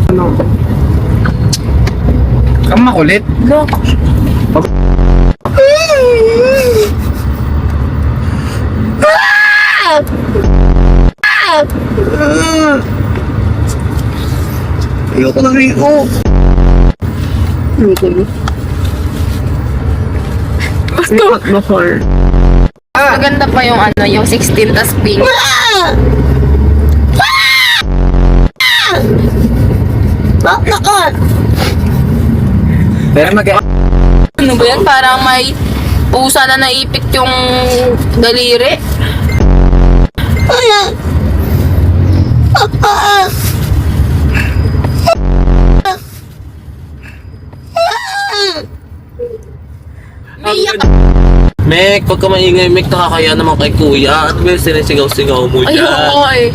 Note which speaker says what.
Speaker 1: Ano? Kang makulit.
Speaker 2: Look.
Speaker 1: Ayoko na Rico. Ayoko na.
Speaker 2: Gusto.
Speaker 1: Mahal.
Speaker 2: Maganda pa yung ano, yung 16 tas pink.
Speaker 1: Bakit? Pero
Speaker 2: Ano ba yan? Parang may pusa na naipit yung daliri. Naiyak.
Speaker 3: Mek, pag ka maingay, Mek, nakakaya naman kay kuya. At may sinisigaw-sigaw mo
Speaker 2: Ay,
Speaker 3: dyan.
Speaker 2: oo eh.